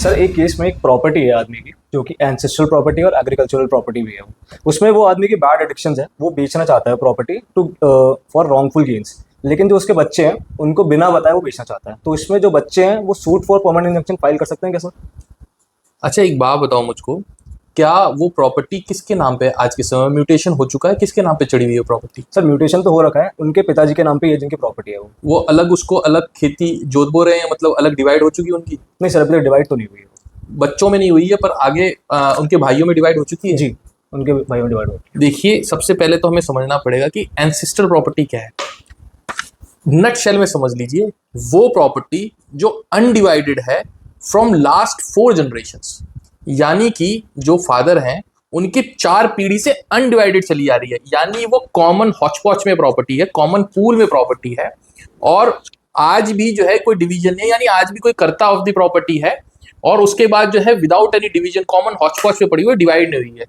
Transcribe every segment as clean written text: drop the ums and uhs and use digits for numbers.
Sir एक case में एक प्रॉपर्टी है आदमी की जो कि एंसेस्ट्रल प्रॉपर्टी और एग्रीकल्चरल प्रॉपर्टी भी है उसमें वो आदमी की बैड एडिक्शंस है, वो बेचना चाहता है property to for wrongful gains. लेकिन जो उसके बच्चे हैं उनको बिना बताए वो बेचना चाहता है, तो इसमें जो बच्चे हैं वो suit for permanent injunction file कर सकते हैं क्या सर? अच्छा, एक बात बताओ मुझको, क्या वो प्रॉपर्टी किसके नाम पे है? आज के समय में म्यूटेशन हो चुका है, किसके नाम पे चढ़ी हुई है प्रॉपर्टी? सर म्यूटेशन तो हो रखा है, उनके पिताजी के नाम पे ये जिनकी प्रॉपर्टी है वो। अलग, उसको अलग खेती जोत बो रहे हैं, मतलब अलग डिवाइड हो चुकी है उनकी? नहीं सर, अभी डिवाइड तो नहीं हुई है। बच्चों में नहीं हुई है, पर आगे उनके भाइयों में डिवाइड हो चुकी है। जी, उनके भाइयों में डिवाइड हो गई। देखिए, सबसे पहले तो हमें समझना पड़ेगा कि एंसेस्ट्रल प्रॉपर्टी क्या है। नट शेल में समझ लीजिए, वो प्रॉपर्टी जो अनडिवाइडेड है फ्रॉम लास्ट 4 जनरेशंस, यानी कि जो फादर हैं उनकी 4 पीढ़ी से अनडिवाइडेड चली आ रही है, यानी वो कॉमन हॉचपॉच में प्रॉपर्टी है, कॉमन पूल में प्रॉपर्टी है, और आज भी जो है कोई डिवीजन नहीं है, यानी आज भी कोई कर्ता ऑफ द प्रॉपर्टी है, और उसके बाद जो है without any division common hotchpotch में पड़ी हुई, डिवाइड नहीं हुई है।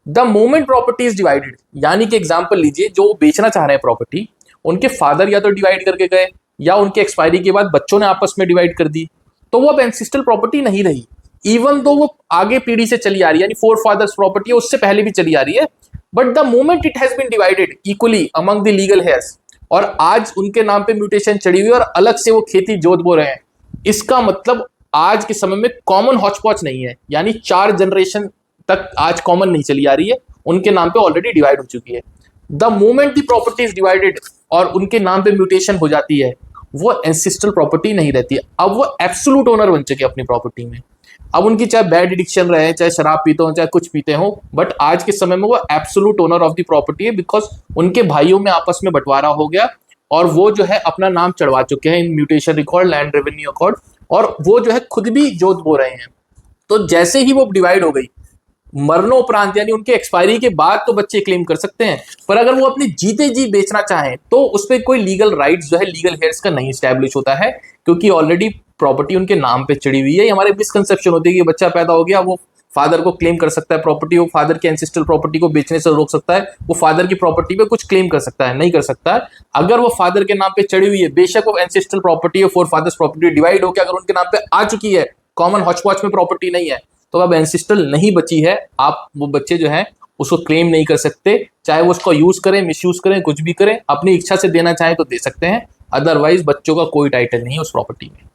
The moment property is divided, यानी कि एग्जाम्पल लीजिए, जो बेचना चाह रहे हैं प्रॉपर्टी, उनके फादर या तो डिवाइड करके गए या उनके एक्सपायरी के बाद बच्चों ने आपस में डिवाइड कर दी, तो वो अब एंसेस्ट्रल प्रॉपर्टी नहीं रही। इवन दो वो आगे पीढ़ी से चली आ रही है, यानी 4 फादर्स प्रॉपर्टी है, उससे पहले भी चली आ रही है, but the moment it has been divided equally among the legal heirs, और आज उनके नाम पे म्यूटेशन चढ़ी हुई और अलग से वो खेती जोत बो रहे हैं, इसका मतलब आज के समय में कॉमन हॉचपॉच नहीं है, यानी 4 जनरेशन तक आज कॉमन नहीं चली आ रही है, उनके नाम पे ऑलरेडी डिवाइड हो चुकी है। The moment the property is divided और उनके नाम पे म्यूटेशन हो जाती है, वो एंसेस्ट्रल प्रॉपर्टी नहीं रहती है, अब वो एब्सोल्यूट ओनर बन चुके अपनी प्रॉपर्टी में। अब उनकी चाहे बैड एडिक्शन रहे, चाहे शराब पीते हो, चाहे कुछ पीते हो, बट आज के समय में वो absolute owner of the property है, बिकॉज उनके भाइयों में आपस में बंटवारा हो गया और वो जो है अपना नाम चढ़वा चुके हैं in mutation record, land revenue accord, और वो जो है खुद भी जोत बो रहे हैं। तो जैसे ही वो डिवाइड हो गई, मरणोपरांत यानी उनके एक्सपायरी के बाद तो बच्चे क्लेम कर सकते हैं, पर अगर वो अपने जीते जी बेचना चाहें तो उस पर कोई लीगल राइट्स जो है लीगल हेयर्स का नहीं स्टैब्लिश होता है, क्योंकि ऑलरेडी प्रॉपर्टी उनके नाम पे चढ़ी हुई है। हमारे मिसकंसेप्शन होती है कि बच्चा पैदा हो गया, वो फादर को क्लेम कर सकता है प्रॉपर्टी, वो फादर की एंसेस्ट्रल प्रॉपर्टी को बेचने से रोक सकता है, वो फादर की प्रॉपर्टी पे कुछ क्लेम कर सकता है, नहीं कर सकता है। अगर वो फादर के नाम पे चढ़ी हुई है, बेशक वो एंसेस्ट्रल प्रॉपर्टी है, 4 फादर्स प्रॉपर्टी डिवाइड होकर अगर उनके नाम पे आ चुकी है, कॉमन हॉचपॉच में प्रॉपर्टी नहीं है, तो अब एंसेस्ट्रल नहीं बची है, आप वो बच्चे जो हैं उसको क्लेम नहीं कर सकते, चाहे वो उसको यूज करें, मिसयूज करें, कुछ भी करें, अपनी इच्छा से देना चाहे तो दे सकते हैं, अदरवाइज बच्चों का कोई टाइटल नहीं है उस प्रॉपर्टी में।